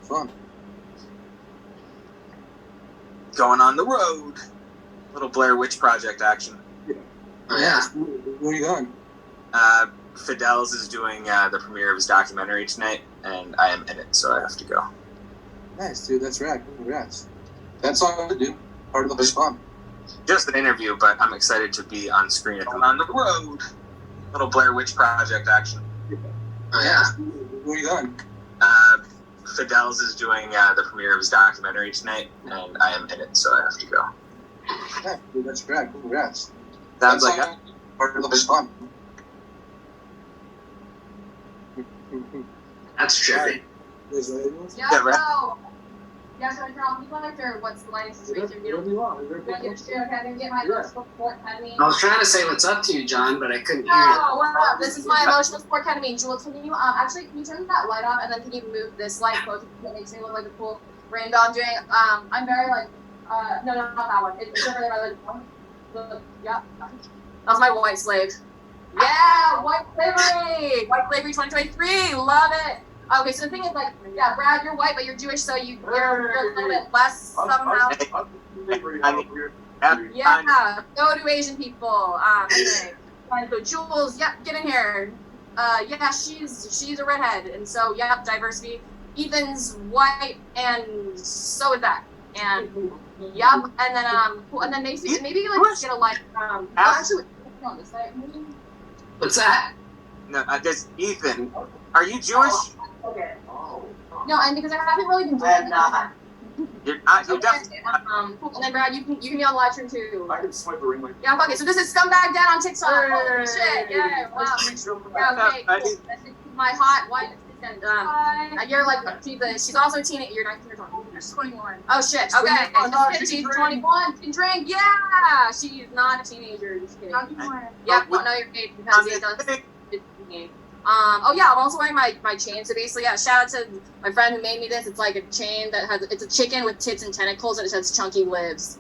fun. Going on the road. Little Blair Witch Project action. Oh, yeah. Where are you going? Fidel's is doing the premiere of his documentary tonight, and I am in it, so I have to go. Nice, dude. That's rad. Congrats. That's all I have to do. Part of the fun. Just an interview, but I'm excited to be on screen. Going on the road. Little Blair Witch Project action. Oh, yeah. Where are you going? Fidel's is doing the premiere of his documentary tonight, and I am in it, so I have to go. Yeah, dude, that's rad. Congrats. Sounds like part of the fun. That's trippy. Yeah, bro. Yeah, so Carl, you want or what's the line situation? You want to get straight okay? I can get my emotional support ketamine. I was trying to say what's up to you, John, but I couldn't hear Oh, what up? This is my emotional support ketamine. Jules, can you actually can you turn that light off and then can you move this light closer that makes me look like a cool rainbow? I'm doing I'm very like no, not that one. It's over there like yeah. That was my white slave. Yeah, white slavery! White slavery 2023, love it! Okay, so the thing is, like, yeah, Brad, you're white, but you're Jewish, so you're a little bit less somehow. Yeah, go to Asian people. Anyway, so Jules, yep, get in here. Yeah, she's a redhead, and so yep, diversity. Ethan's white, and so is that. And yep, and then maybe like get a like actually on this side. What's that? No, this Ethan. Are you Jewish? Okay. No, and because I haven't really been doing it. You're not. You're definitely. And then Brad, you can be on the live stream too. I can swipe a ring like. Yeah, okay. So this is Scumbag Dad on TikTok. Holy shit! Yeah, wow. Yeah, okay. Cool. This is my hot white assistant. You're like she's also a teenager. You're 19 or 20. She's 21. Oh shit. Okay. She's 21. She can drink. Yeah. She's not a teenager. Just kidding. Yeah. Don't know your age because it does. Oh yeah, I'm also wearing my chain. So basically, yeah, shout out to my friend who made me this. It's like a chain that it's a chicken with tits and tentacles, and it says chunky lives.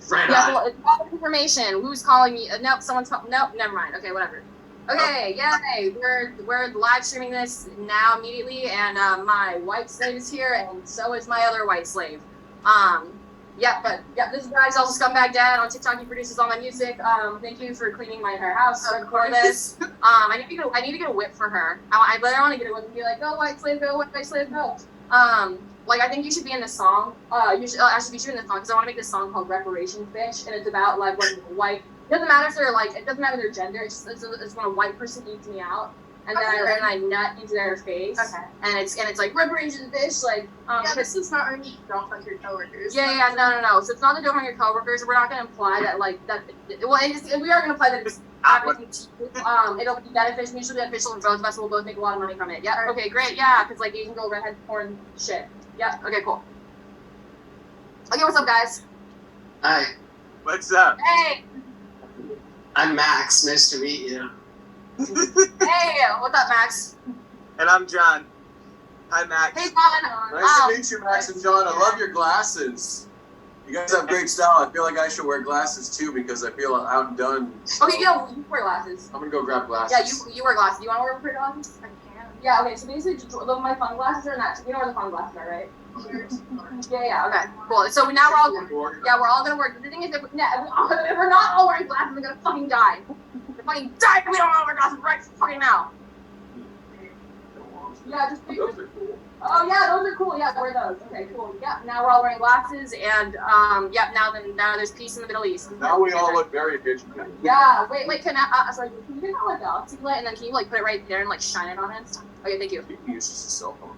Right yeah, on. well, it's all information. Who's calling me? Nope, nope, never mind. Okay, whatever. Okay, yay, we're live streaming this now immediately, and my white slave is here, and so is my other white slave. This guy's also Scumbag Dad on TikTok. He produces all my music. Thank you for cleaning my entire house for this. I need to get a whip for her. I literally want to get a whip and be like, go white slave, go white slave, go. Like I think you should be in this song. You should actually be in this song because I want to make this song called Reparations Bitch, and it's about like when white. It doesn't matter if they're like. It doesn't matter their gender. It's when a white person eats me out. And then I nut into their face. Okay. And it's like reparations, bitch. Like this is not only don't fuck your coworkers. Yeah, no. So it's not the don't fuck your coworkers. We're not gonna imply that like that. Well, we are gonna imply that it's everything to you. It'll be beneficial, mutually beneficial, and both of us will both make a lot of money from it. Yeah. Okay, great. Yeah, because like Asian girl redhead porn shit. Yeah. Okay, cool. Okay, what's up, guys? Hi, What's up? Hey. I'm Max. Nice to meet you. Hey, what's up, Max? And I'm John. Hi, Max. Hey, John. Nice to meet you, Max and John. I love your glasses. You guys have great style. I feel like I should wear glasses too because I feel outdone. Okay, yeah, you wear glasses. I'm gonna go grab glasses. Yeah, you wear glasses. You want to wear pretty glasses? I can. Yeah, okay, so basically, my fun glasses are not. You know where the fun glasses are, right? Yeah, okay, cool. So now we're all gonna work. The thing is, if we're not all wearing glasses, we're gonna fucking die. We're fucking die if we don't all wear glasses right fucking now. Yeah, just pick. Those are cool. Oh yeah, those are cool. Yeah, wear those. Okay, cool. Yeah, now we're all wearing glasses, and now there's peace in the Middle East. Now we all look very Asian. Yeah. Wait. Can you get like a galaxy light, and then can you like put it right there and like shine it on it? Okay, thank you. You can use just a cell phone.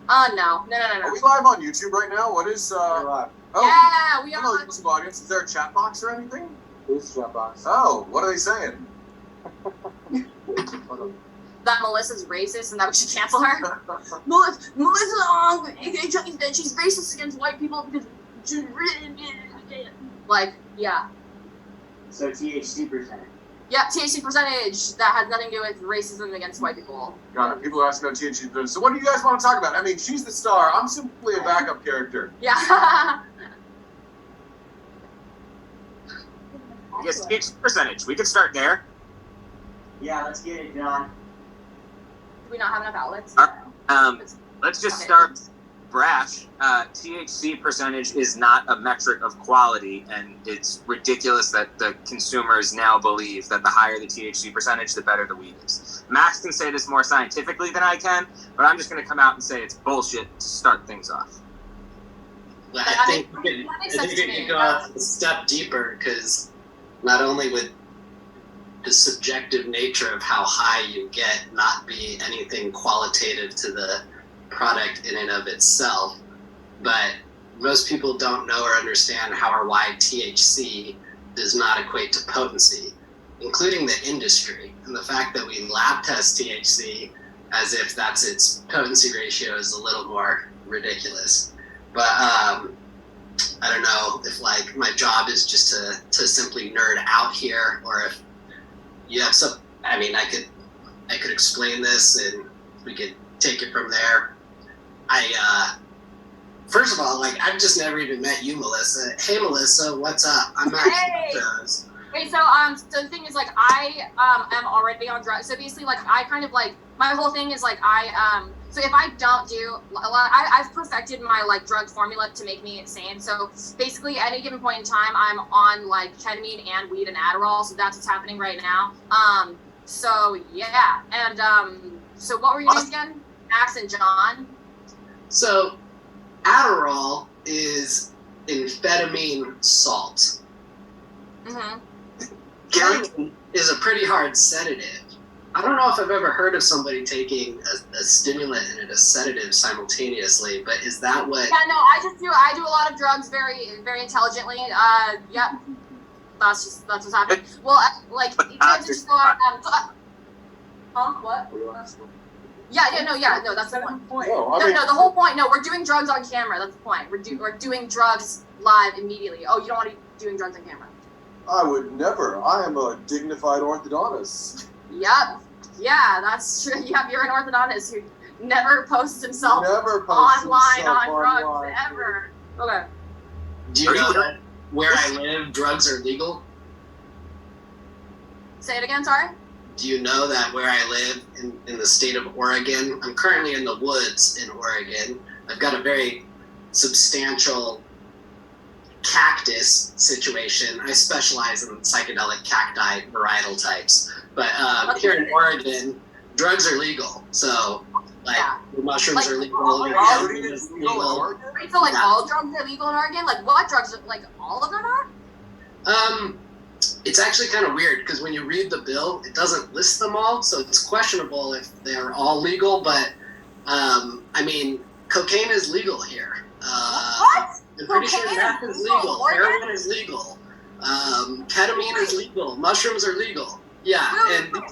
No. Are we live on YouTube right now? What is We're live. Oh, yeah, we are. Hello, YouTube audience. Is there a chat box or anything? Who's the chat box? Oh, what are they saying? That Melissa's racist and that we should cancel her. Melissa, that she's racist against white people because she's like, yeah. So THC percentage. Yeah, THC percentage that has nothing to do with racism against white people. Got it. People are asking about THC. So what do you guys want to talk about? I mean, she's the star. I'm simply a backup character. Yeah. I guess THC percentage. We could start there. Yeah, let's get it, John. Do we not have enough outlets? let's just start brash. THC percentage is not a metric of quality, and it's ridiculous that the consumers now believe that the higher the THC percentage, the better the weed is. Max can say this more scientifically than I can, but I'm just going to come out and say it's bullshit to start things off. Well, I think you could go a step deeper, because not only would the subjective nature of how high you get not be anything qualitative to the product in and of itself, but most people don't know or understand how or why THC does not equate to potency, including the industry. And the fact that we lab test THC as if that's its potency ratio is a little more ridiculous. But I don't know if like my job is just to simply nerd out here, or if you have some. I mean, I could explain this and we could take it from there. First of all, like, I've just never even met you, Melissa. Hey, Melissa, what's up? I'm Max. Hey. Wait, so the thing is, like, I am already on drugs. So basically, like, I kind of like, my whole thing is like, so if I don't do a lot, I've perfected my like drug formula to make me insane. So basically, at any given point in time, I'm on like ketamine and weed and Adderall. So that's what's happening right now. So yeah, and so what were your names again? Max and John. So Adderall is amphetamine salt. Mm-hmm. Ketamine is a pretty hard sedative. I don't know if I've ever heard of somebody taking a stimulant and a sedative simultaneously, but is that what? Yeah, no, I do a lot of drugs very, very intelligently. Yep. That's what's happening. Well, like, you guys just go on, huh? What? Yeah, no, that's the point. No, the whole point. No, we're doing drugs on camera. That's the point. We're doing drugs live immediately. Oh, you don't want to be doing drugs on camera? I would never. I am a dignified orthodontist. Yep. Yeah, that's true. Yep, you're an orthodontist who never posts himself online on drugs ever. Okay. Do you know that where I live, drugs are legal? Say it again, sorry? Do you know that where I live in the state of Oregon, I'm currently in the woods in Oregon. I've got a very substantial cactus situation. I specialize in psychedelic cacti varietal types. But here in Oregon, drugs are legal. So, like, mushrooms are legal. Ketamine is legal in Oregon? Wait, so, like, all drugs are legal in Oregon? Like, what drugs? Like, all of them are? It's actually kind of weird, because when you read the bill, it doesn't list them all, so it's questionable if they're all legal, but, I mean, cocaine is legal here. What? I'm pretty sure meth is legal, heroin is legal, ketamine is legal, mushrooms are legal. Yeah, and whoa.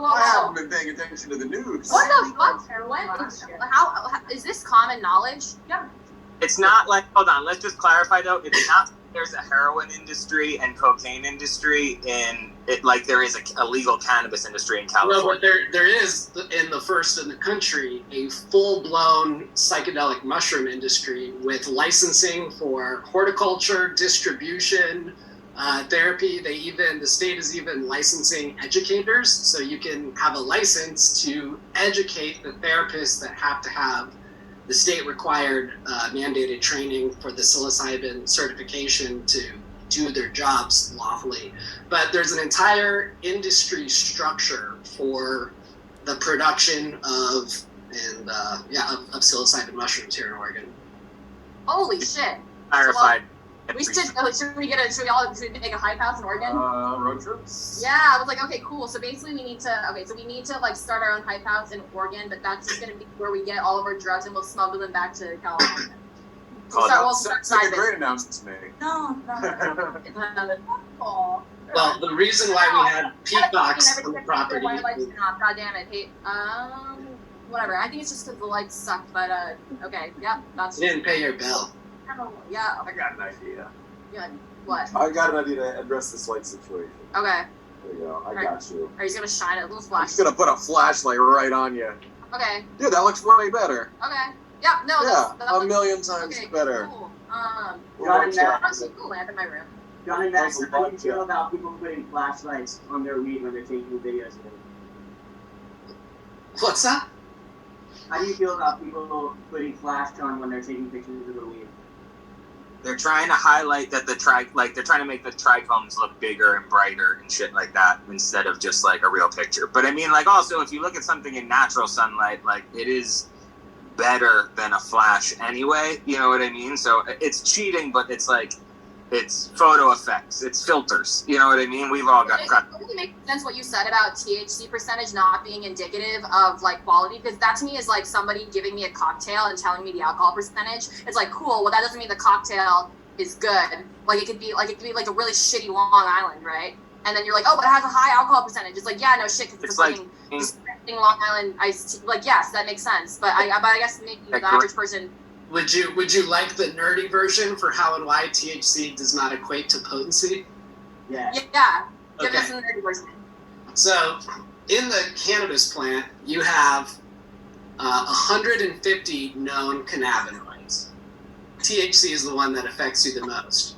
I haven't been paying attention to the news. What the fuck? How is this common knowledge? Yeah. It's not like, hold on, let's just clarify though, it's not there's a heroin industry and cocaine industry in it, like there is a legal cannabis industry in California. No, but there is in the first in the country a full-blown psychedelic mushroom industry with licensing for horticulture, distribution, therapy. The state is even licensing educators, so you can have a license to educate the therapists that have to have the state-required mandated training for the psilocybin certification to do their jobs lawfully. But there's an entire industry structure for the production of psilocybin mushrooms here in Oregon. Holy shit! Clarified. Should we make a hype house in Oregon? Road trips? Yeah, I was like, okay, cool. So basically we need to like start our own hype house in Oregon, but that's just gonna be where we get all of our drugs and we'll smuggle them back to California. Sounds like a great announcement to me. No. Well, the reason why we had peacocks on the property. God damn it. Hey, whatever. I think it's just because the lights suck, but okay, yep, that's. You didn't pay your bill. Yeah. I got an idea. Yeah. What? I got an idea to address this light situation. Okay. There you go. I got you. Are you just gonna shine it? A little I'm flash. just gonna put a flashlight right on you. Okay. Dude, that looks way better. Okay. Yeah. No. Yeah, that a looks, million times okay, better. Cool. John, a cool lamp in my room. John and Max, how do you feel about people putting flashlights on their weed when they're taking videos of it? What's that? How do you feel about people putting flash on when they're taking pictures of the weed? They're trying to highlight that they're trying to make the trichomes look bigger and brighter and shit like that instead of just like a real picture. But I mean, like, also if you look at something in natural sunlight, like it is better than a flash anyway. You know what I mean? So it's cheating, but it's like it's photo effects, it's filters. You know what I mean? We've all got crap. It really makes sense what you said about THC percentage not being indicative of like quality, because that to me is like somebody giving me a cocktail and telling me the alcohol percentage. It's like, cool, well that doesn't mean the cocktail is good. Like it could be like a really shitty Long Island, right? And then you're like, oh, but it has a high alcohol percentage. It's like, yeah, no shit, because it's like Long Island iced tea. Like, yes, that makes sense. But I guess maybe the average person. Would you like the nerdy version for how and why THC does not equate to potency? Yeah. Yeah. Give Okay. us the nerdy version. So, in the cannabis plant, you have 150 known cannabinoids. THC is the one that affects you the most.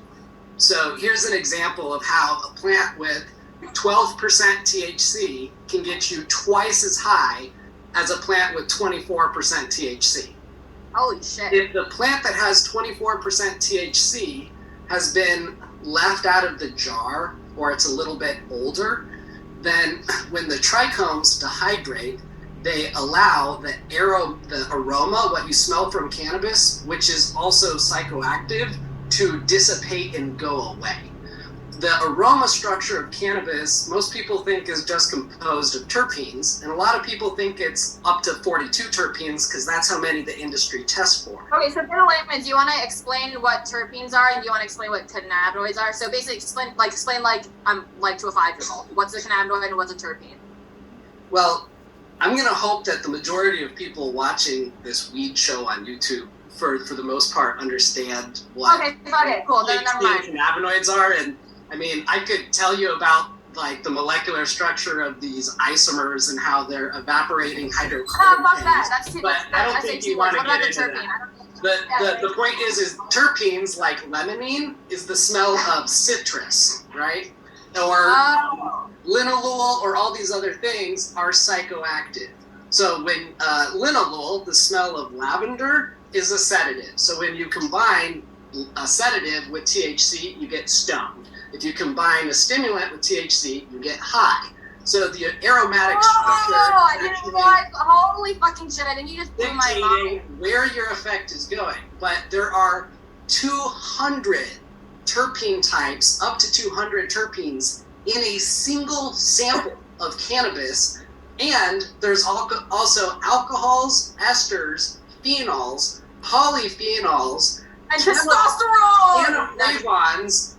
So, here's an example of how a plant with 12% THC can get you twice as high as a plant with 24% THC. Holy shit. If the plant that has 24% THC has been left out of the jar, or it's a little bit older, then when the trichomes dehydrate, they allow the aroma, what you smell from cannabis, which is also psychoactive, to dissipate and go away. The aroma structure of cannabis, most people think is just composed of terpenes, and a lot of people think it's up to 42 terpenes because that's how many the industry tests for. Okay, so for the layman, do you want to explain what terpenes are, and do you want to explain what cannabinoids are? So basically, explain I'm like to a 5-year-old. What's a cannabinoid and what's a terpene? Well, I'm going to hope that the majority of people watching this weed show on YouTube, for the most part, understand what Okay, cool. Then never mind. cannabinoids are. And I mean, I could tell you about like the molecular structure of these isomers and how they're evaporating hydrocarbon. Fuck that. That's too. But I don't think you want to get into that. The point is terpenes like limonene is the smell of citrus, right? Or linalool or all these other things are psychoactive. So when linalool, the smell of lavender, is a sedative. So when you combine a sedative with THC, you get stoned. If you combine a stimulant with THC, you get high. So the aromatic structure I didn't realize. Holy fucking shit! I think you just blew my mind. dictating where your effect is going. But there are 200 terpene types, up to 200 terpenes in a single sample of cannabis, and there's also alcohols, esters, phenols, polyphenols, And testosterone. flavons,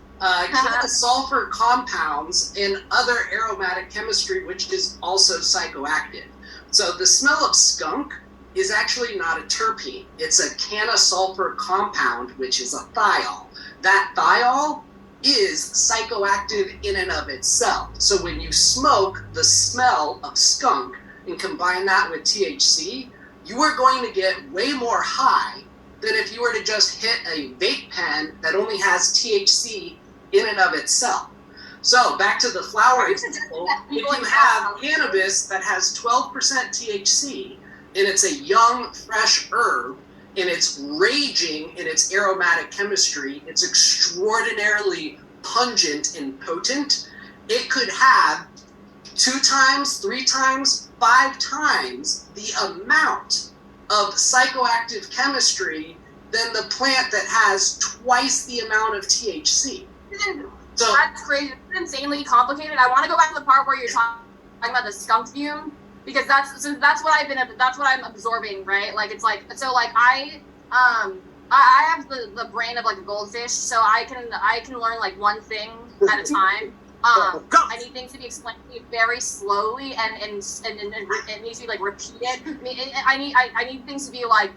sulfur compounds, and other aromatic chemistry, which is also psychoactive. So the smell of skunk is actually not a terpene. It's a canasulfur compound, which is a thiol. That thiol is psychoactive in and of itself. So when you smoke the smell of skunk and combine that with THC, you are going to get way more high than if you were to just hit a vape pen that only has THC in and of itself. So back to the flower example, if you have cannabis that has 12% THC and it's a young, fresh herb and it's raging in its aromatic chemistry, it's extraordinarily pungent and potent, it could have 2 times, 3 times, 5 times the amount of psychoactive chemistry than the plant that has twice the amount of THC. So that's crazy. It's insanely complicated. I want to go back to the part where you're talking about the skunk fume, because that's what I'm absorbing, right? Like it's like, so like I have the brain of like a goldfish, so I can learn like one thing at a time. I need things to be explained to me very slowly, and it needs to be like repeated. I need things to be like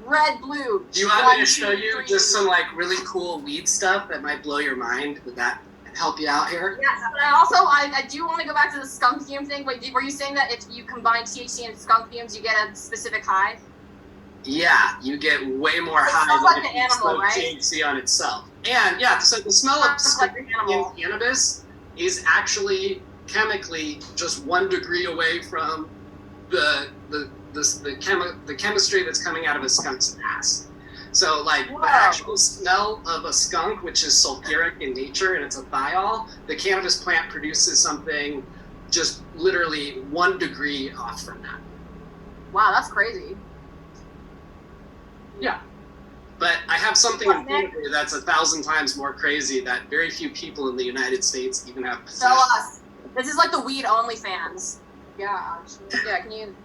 red, blue. do you want me to show you just some like really cool weed stuff that might blow your mind? Would that help you out here? Yes, but I do want to go back to the skunk fume thing. Wait, were you saying that if you combine THC and skunk fumes, you get a specific high? Yeah, you get way more high than if you smoke THC on itself. And yeah, so the smell of skunk in cannabis is actually chemically just 1 degree away from the the chemistry that's coming out of a skunk's ass. So like Wow. the actual smell of a skunk, which is sulfuric in nature and it's a thiol, the cannabis plant produces something just literally 1 degree off from that. Wow, that's crazy. Yeah. But I have something in front of me that's 1,000 times more crazy that very few people in the United States even have possession. Show us. This is like the weed only fans. Yeah, actually. Yeah, can you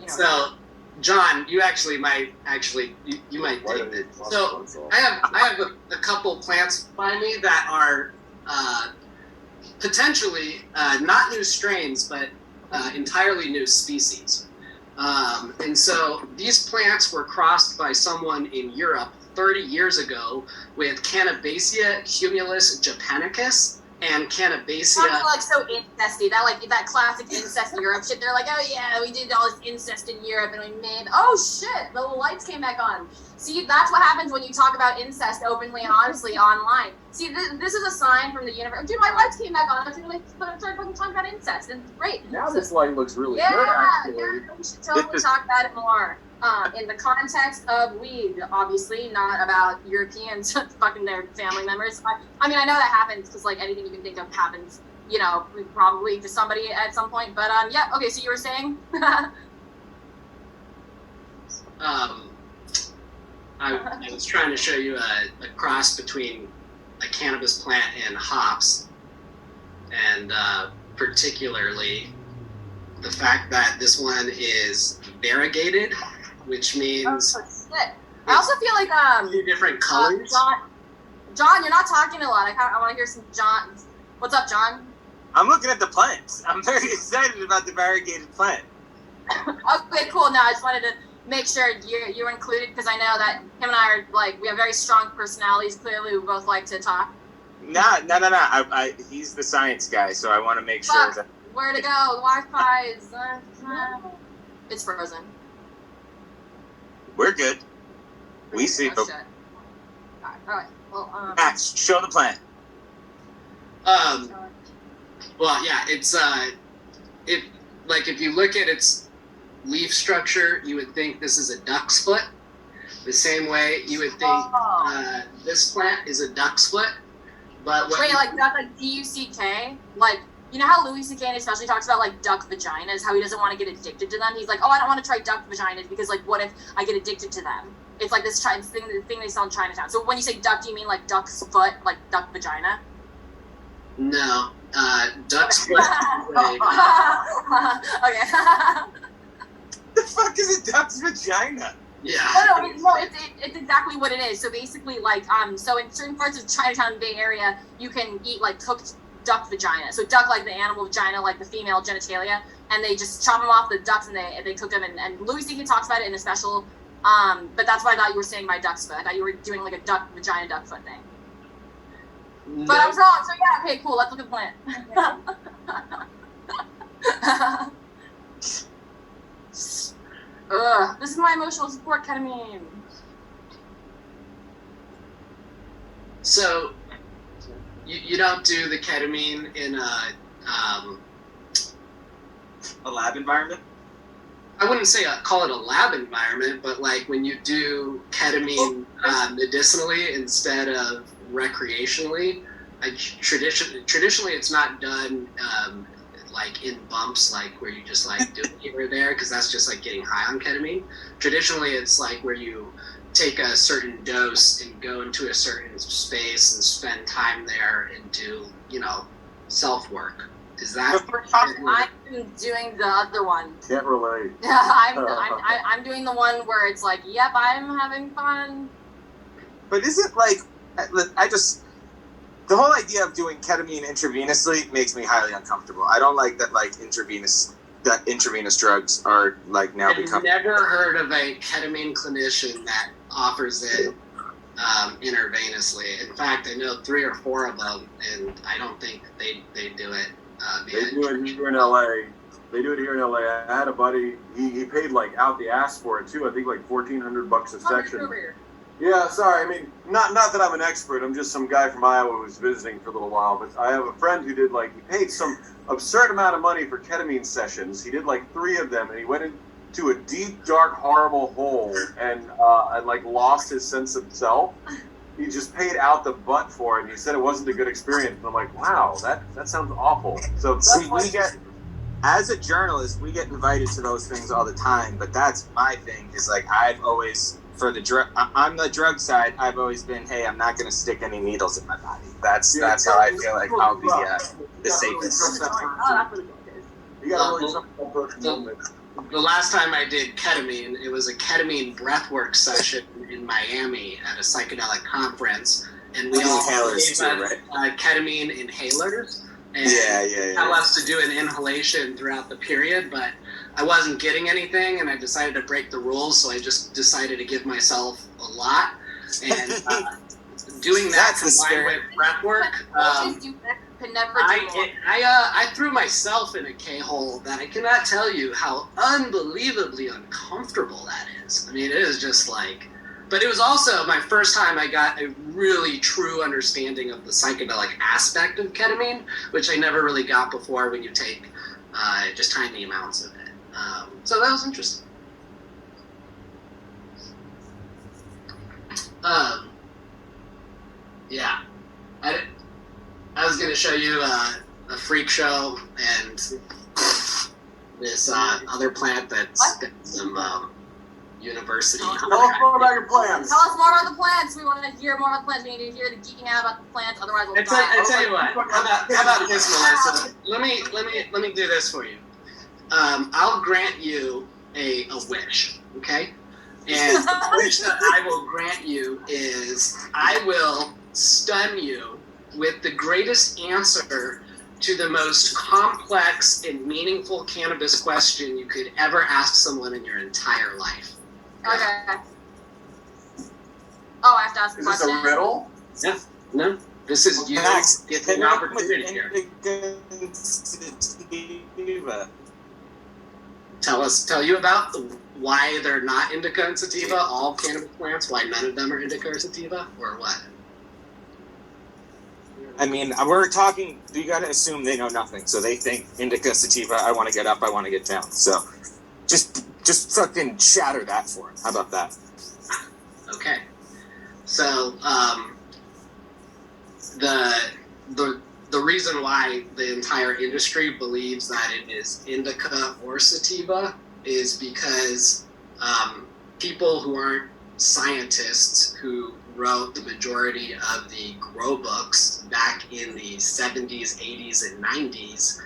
So, John, you actually might you might dig it. So I have a couple plants by me that are potentially not new strains, but entirely new species. And so these plants were crossed by someone in Europe 30 years ago with Cannabaceae humulus japonicus and Cannabaceae. Sounds like so incesty. That classic incest Europe shit. They're like, oh yeah, we did all this incest in Europe and we made. Oh shit, the lights came back on. See, that's what happens when you talk about incest openly and honestly online. See, this is a sign from the universe. Dude, my lights came back on. I was gonna start fucking talking about incest. It's great. Now this light looks really Yeah, good, actually. yeah, we should totally talk about it more. In the context of weed, obviously, not about Europeans fucking their family members. I mean, I know that happens because like anything you can think of happens, you know, probably to somebody at some point. But yeah, okay. So you were saying? I was trying to show you a cross between a cannabis plant and hops, and particularly the fact that this one is variegated, which means Oh, shit. I also feel like 2 different colors. John, you're not talking a lot. I want to hear some John. What's up, John? I'm looking at the plants. I'm very excited about the variegated plant. Okay, cool. No, I just wanted to make sure you're included because I know that him and I are like we have very strong personalities. Clearly, we both like to talk. No. He's the science guy, so I want to make sure Fuck. that. Where to go? Wi-Fi is it's frozen. We're good. We see. Oh, shit. All right. Well, Max, show the plant. Well, yeah, it's if you look at its leaf structure, you would think this is a duck's foot. The same way you would think this plant is a duck's foot. But wait, like that's like DUCK? Like, you know how Louis C.K. especially talks about like duck vaginas, how he doesn't want to get addicted to them. He's like, oh, I don't want to try duck vaginas because like, what if I get addicted to them? It's like this thing they sell in Chinatown. So when you say duck, do you mean like duck's foot, like duck vagina? No, duck's foot. Okay. The fuck is a duck's vagina? Yeah. No, it's exactly what it is. So basically, like, so in certain parts of Chinatown Bay Area, you can eat like cooked duck vagina. So duck, like the animal vagina, like the female genitalia, and they just chop them off the ducks and they cook them. And Louis C.K. talks about it in a special. But that's why I thought you were saying my duck's foot. I thought you were doing like a duck vagina, duck foot thing. No. But I was wrong. So yeah, okay, cool. Let's look at the plant. Ugh, this is my emotional support ketamine. So, you don't do the ketamine in a lab environment? I wouldn't say call it a lab environment, but like when you do ketamine medicinally instead of recreationally, traditionally it's not done like in bumps, like where you just like do it here or there, because that's just like getting high on ketamine. Traditionally, it's like where you take a certain dose and go into a certain space and spend time there and do, self work. Is that? I'm doing the other one. Can't relate. I'm doing the one where it's like, yep, I'm having fun. But is it like the whole idea of doing ketamine intravenously makes me highly uncomfortable. I don't like that intravenous drugs are like now becoming. I've never heard of a ketamine clinician that offers it intravenously. In fact, I know 3 or 4 of them, and I don't think they do it. They do it here in LA. They do it here in LA. I had a buddy. He paid like out the ass for it too. I think like $1,400 a section. Yeah, sorry. I mean, not that I'm an expert. I'm just some guy from Iowa who was visiting for a little while. But I have a friend who did he paid some absurd amount of money for ketamine sessions. He did like 3 of them, and he went to a deep, dark, horrible hole and like lost his sense of self. He just paid out the butt for it. And he said it wasn't a good experience. And I'm like, wow, that sounds awful. So See, as a journalist, we get invited to those things all the time. But that's my thing. Is like I've always I'm the drug side. I've always been, hey, I'm not going to stick any needles in my body. That's how I feel like I'll be the safest. You got to really something. The last time I did ketamine, it was a ketamine breathwork session in Miami at a psychedelic conference, and we all inhalers too, right? Ketamine inhalers. And tell us to do an inhalation throughout the period, but I wasn't getting anything, and I decided to break the rules, so I just decided to give myself a lot. And doing that combined with breath work, I threw myself in a K-hole that I cannot tell you how unbelievably uncomfortable that is. I mean, it is just like... But it was also my first time I got a really true understanding of the psychedelic aspect of ketamine, which I never really got before when you take just tiny amounts of it. So that was interesting. Yeah. I was going to show you a freak show and this other plant that's got some... university. Tell us more about your plants. Tell us more about the plants. We want to hear more about the plants. We need to hear the geeking out about the plants. Otherwise, we'll die. I tell you what. How about this, Melissa? Let me do this for you. I'll grant you a wish, okay? And the wish that I will grant you is I will stun you with the greatest answer to the most complex and meaningful cannabis question you could ever ask someone in your entire life. Okay. Oh, I have to ask a Is this question. a riddle? Yeah. No. This is you getting an opportunity here. Tell you about why they're not indica and sativa, all cannabis plants, why none of them are indica or sativa, or what? I mean, we're talking, you got to assume they know nothing. So they think indica, sativa, I want to get up, I want to get down. So just fucking shatter that for them. How about that? Okay. So, the reason why the entire industry believes that it is indica or sativa is because people who aren't scientists who wrote the majority of the grow books back in the 70s, 80s, and 90s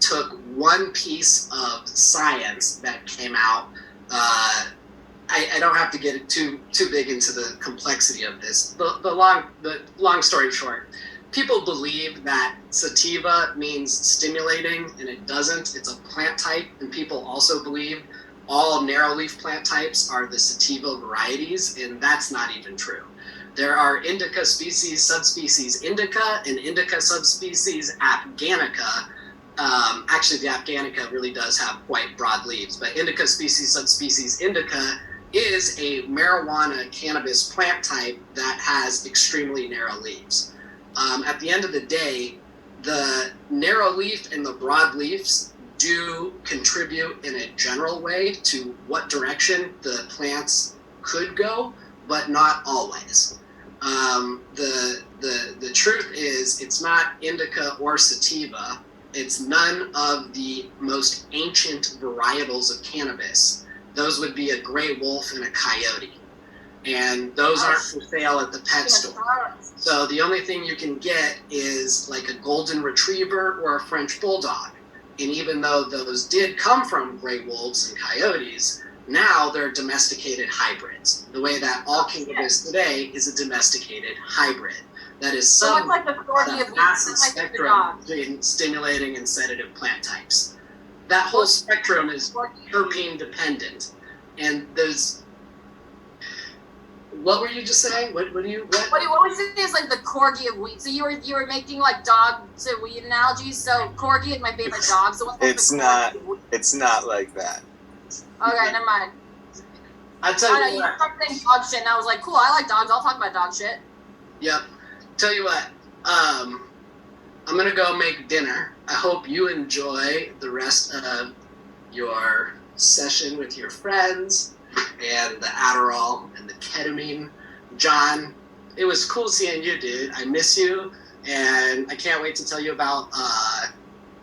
took one piece of science that came out. I don't have to get it too big into the complexity of this. The long story short, people believe that sativa means stimulating, and it doesn't. It's a plant type, and people also believe all narrow-leaf plant types are the sativa varieties, and that's not even true. There are indica species, subspecies indica, and indica subspecies afghanica. Actually, the afghanica really does have quite broad leaves, but indica species, subspecies indica is a marijuana cannabis plant type that has extremely narrow leaves. At the end of the day, the narrow leaf and the broad leaves do contribute in a general way to what direction the plants could go, but not always. The truth is it's not indica or sativa. It's none of the most ancient varietals of cannabis. Those would be a gray wolf and a coyote. And those aren't for sale at the pet store. So the only thing you can get is like a golden retriever or a French bulldog. And even though those did come from gray wolves and coyotes, now they're domesticated hybrids. The way that all cannabis today is a domesticated hybrid. That is some like the corgi of massive spectrum between stimulating and sedative plant types. That whole spectrum is terpene dependent. And there's... What were you just saying? What was it? Is like the corgi of weed. So you were making like dog to weed analogies. So corgi is my favorite dog. So what's it's not like that. Okay, never mind. I tell you what. You started saying dog shit, and I was like, cool. I like dogs. I'll talk about dog shit. Yep. Tell you what. I'm gonna go make dinner. I hope you enjoy the rest of your session with your friends and the Adderall and the ketamine. John, it was cool seeing you, dude. I miss you, and I can't wait to tell you about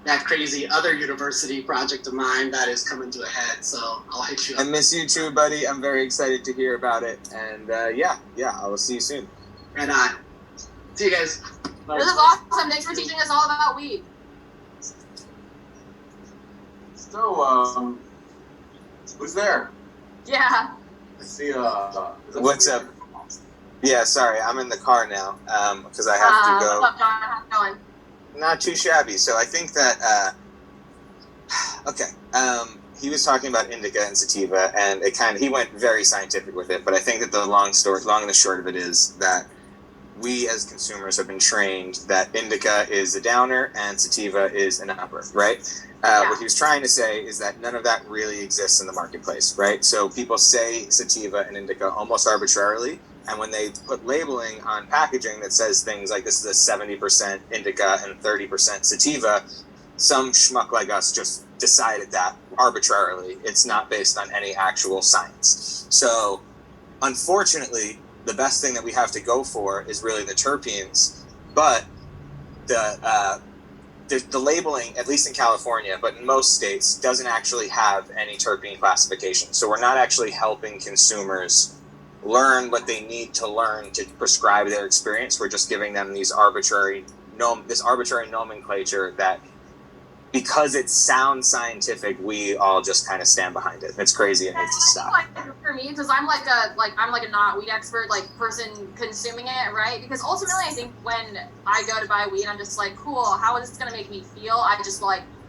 that crazy other university project of mine that is coming to a head. So I'll hit you up. I miss you too, buddy. I'm very excited to hear about it. And yeah, I will see you soon. Right on. See you guys. This is awesome. Thanks for teaching us all about weed. So, who's there? Yeah. I see, What's up? Yeah, sorry, I'm in the car now because I have to go. What's up, John? How's it going? Not too shabby. So I think that he was talking about indica and sativa, and he went very scientific with it. But I think that the long and the short of it is that we as consumers have been trained that indica is a downer and sativa is an upper, right? What he was trying to say is that none of that really exists in the marketplace, right? So people say sativa and indica almost arbitrarily, and when they put labeling on packaging that says things like this is a 70% indica and 30% sativa, some schmuck like us just decided that arbitrarily. It's not based on any actual science. So unfortunately, the best thing that we have to go for is really the terpenes, but the labeling, at least in California, but in most states, doesn't actually have any terpene classification. So we're not actually helping consumers learn what they need to learn to prescribe their experience. We're just giving them this arbitrary nomenclature that, because it sounds scientific, we all just kind of stand behind it. It's crazy and it needs to stop. Like, for me, because I'm like a not weed expert person consuming it, right? Because ultimately, I think when I go to buy weed, I'm just like, cool. How is this gonna make me feel? I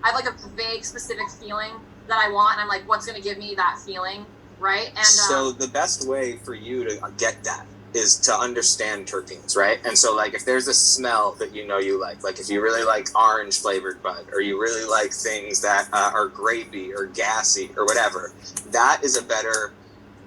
have like a vague, specific feeling that I want, and I'm like, what's gonna give me that feeling, right? And so the best way for you to get that is to understand terpenes, right? And so like if there's a smell that you like if you really like orange flavored bud, or you really like things that are grapey or gassy or whatever, that is a better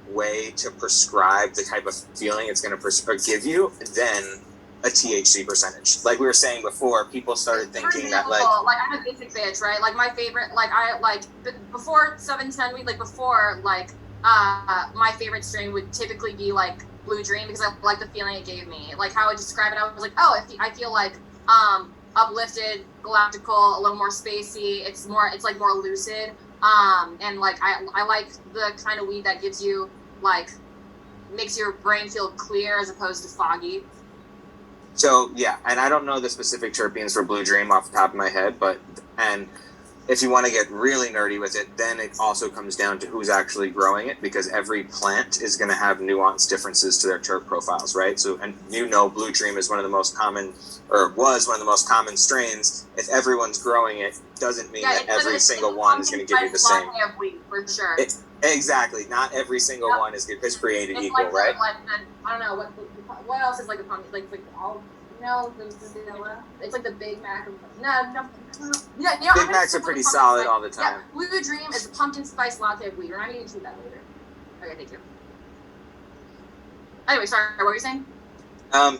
way to prescribe the type of feeling it's going to give you than a THC percentage. Like we were saying before, people started thinking that like I'm a basic bitch, right? Like my favorite, before 710 weed, my favorite strain would typically be like Blue Dream, because I like the feeling it gave me. Like how I describe it, I was like, oh, I feel like uplifted, galactical, a little more spacey. It's like more lucid. And like I like the kind of weed that gives you makes your brain feel clear as opposed to foggy. So yeah, and I don't know the specific terpenes for Blue Dream off the top of my head, and if you want to get really nerdy with it, then it also comes down to who's actually growing it, because every plant is going to have nuanced differences to their terp profiles, right? So, and Blue Dream is one of the most common, or was one of the most common strains. If everyone's growing it, doesn't mean that every single one is going to give you the same. For sure. Exactly. Not every single one is created equal, right? I don't know what else is like a pumpkin, all. No, it's like the Big Mac. Big Macs are pretty solid all the time. Yeah, Blue Dream is the pumpkin spice latte of weed. We're not going to do that later. Okay, thank you. Anyway, sorry, what were you saying?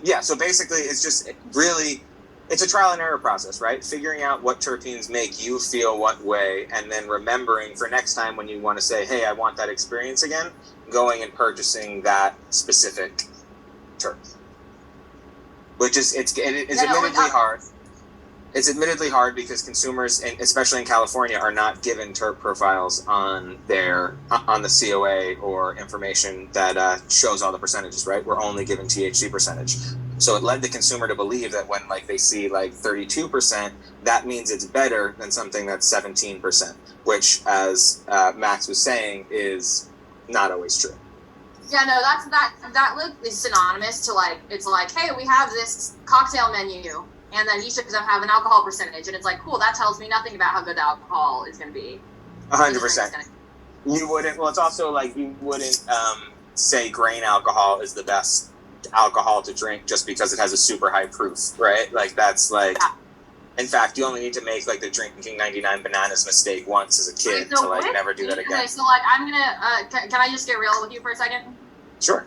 Yeah, so basically it's a trial and error process, right? Figuring out what terpenes make you feel what way, and then remembering for next time when you want to say, hey, I want that experience again, going and purchasing that specific terp. Which is admittedly hard. It's admittedly hard because consumers, especially in California, are not given terp profiles on the COA or information that shows all the percentages. Right, we're only given THC percentage. So it led the consumer to believe that when they see 32%, that means it's better than something that's 17%, which, as Max was saying, is not always true. Yeah, no, that look is synonymous to it's like, hey, we have this cocktail menu, and then each of them have an alcohol percentage, and it's like, cool, that tells me nothing about how good the alcohol is going to be. 100%. You wouldn't. Well, it's also you wouldn't say grain alcohol is the best alcohol to drink just because it has a super high proof, right? That's yeah. In fact, you only need to make the drinking 99 bananas mistake once as a kid to never do that again. Okay, so I'm gonna can I just get real with you for a second? Sure.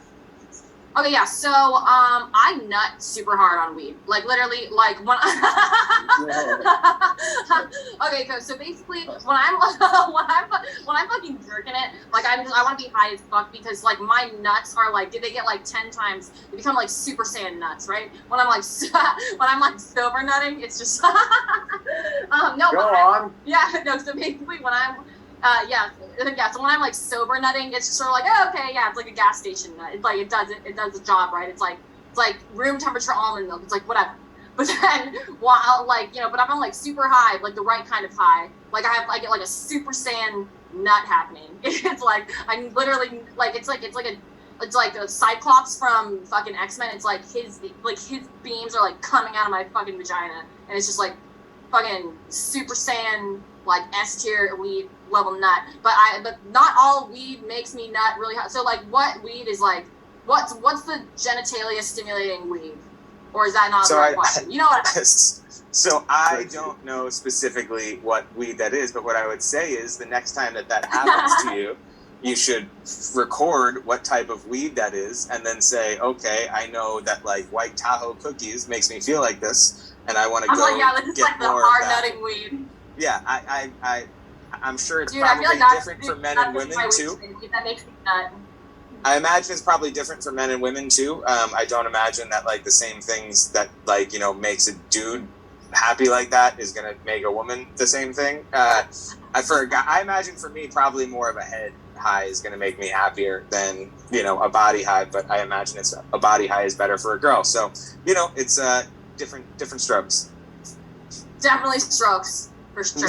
Okay, yeah. So, I nut super hard on weed. Like literally, like when. Okay, so basically, when I'm fucking jerking it, like I want to be high as fuck because like my nuts are like, they get like 10 times, they become like Super Saiyan nuts, right? When I'm like sober nutting, it's just. No. Go on. Yeah, no. So basically, when I'm. Yeah. So when I'm like sober nutting, it's just sort of like, oh, okay, yeah, it's like a gas station nut. It's like it does the job, right? It's like room temperature almond milk. It's like whatever. But then while like but I'm on like super high, like the right kind of high. Like I get like a Super Saiyan nut happening. It's like I'm literally like it's like a Cyclops from fucking X-Men. It's like his beams are like coming out of my fucking vagina, and it's just like fucking Super Saiyan like S tier weed level nut. But not all weed makes me nut really hot. So like what weed is like what's the genitalia stimulating weed? Or is that not the right question? You know what I mean? So I don't know specifically what weed that is, but what I would say is the next time that happens to you, you should record what type of weed that is and then say, okay, I know that like White Tahoe cookies makes me feel like this, and I want to go this is get like the more hard of that. nutting weed. Yeah, I'm sure it's Dude, probably like different for men and women too. That makes me nut. I imagine it's probably different for men and women too. I don't imagine that like the same things that like makes a dude happy like that is gonna make a woman the same thing. For a guy, I imagine for me probably more of a head high is gonna make me happier than a body high. But I imagine it's a body high is better for a girl. So it's different strokes. Definitely strokes for sure.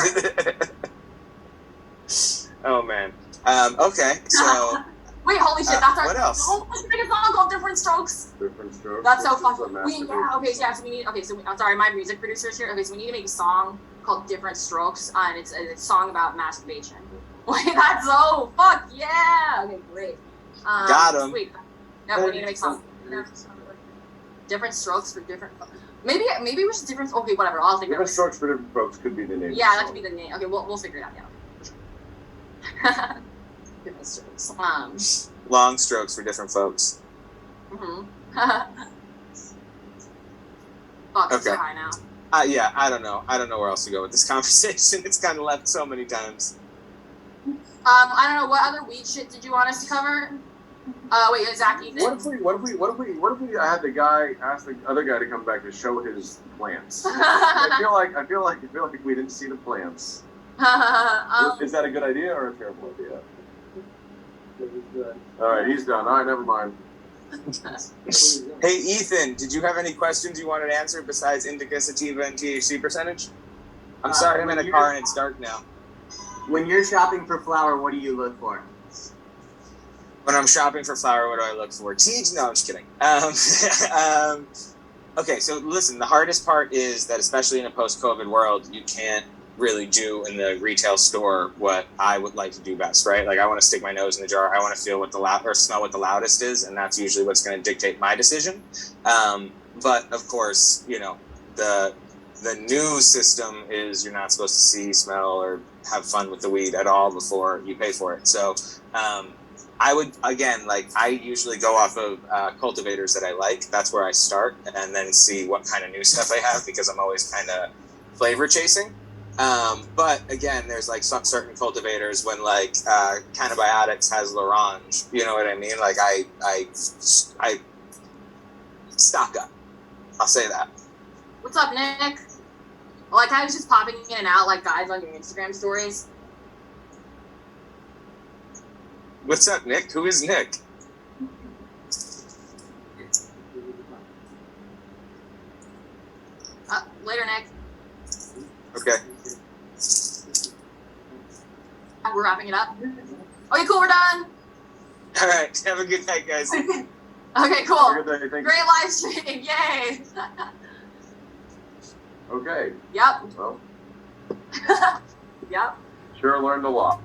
Oh man. Okay, so. Wait, holy shit! That's our. What else? Oh, let's make a song called "Different Strokes." Different strokes. That's so fun. I'm sorry, my music producer's here. Okay, so we need to make a song called "Different Strokes," and it's a song about masturbation. Like that's fuck yeah. Okay, great. Got him. Sweet. Yeah, we need to make some different strokes for different. Maybe we should different. Okay, whatever. I'll think. Different strokes for different folks could be the name. Yeah, that could be the name. Okay, we'll figure it out. Yeah. Different strokes. Long strokes for different folks. Mm-hmm. Fuck, Okay. so high now. Yeah, I don't know where else to go with this conversation. It's kind of left so many times. I don't know, what other weed shit did you want us to cover? Wait, Zach, Ethan? What if we had the guy ask the other guy to come back to show his plants? I feel like we didn't see the plants. Is that a good idea or a terrible idea? All right, he's done. All right, never mind. Hey, Ethan, did you have any questions you wanted answered besides indica, sativa, and THC percentage? I'm sorry, I'm in a car and it's dark now. When you're shopping for flour, what do you look for? When I'm shopping for flour, what do I look for? THC? No, I'm just kidding. Okay, so listen, the hardest part is that especially in a post-COVID world, you can't really do in the retail store what I would like to do best, right? Like I want to stick my nose in the jar. I want to feel what smell what the loudest is, and that's usually what's going to dictate my decision. But of course, the new system is you're not supposed to see, smell, or have fun with the weed at all before you pay for it. So I would, again, I usually go off of cultivators that I like. That's where I start, and then see what kind of new stuff I have, because I'm always kind of flavor chasing. But again, there's some certain cultivators when Cannabiotics has L'Orange, you know what I mean? I stock up. I'll say that. What's up, Nick? I was just popping in and out like guys on your Instagram stories. What's up, Nick? Who is Nick? Later, Nick. Okay. We're wrapping it up. Okay, cool, we're done. All right. Have a good night, guys. Okay, cool. Have a good day, thank you. Great live stream. Yay. Okay. Yep. Well, Yep. sure learned a lot.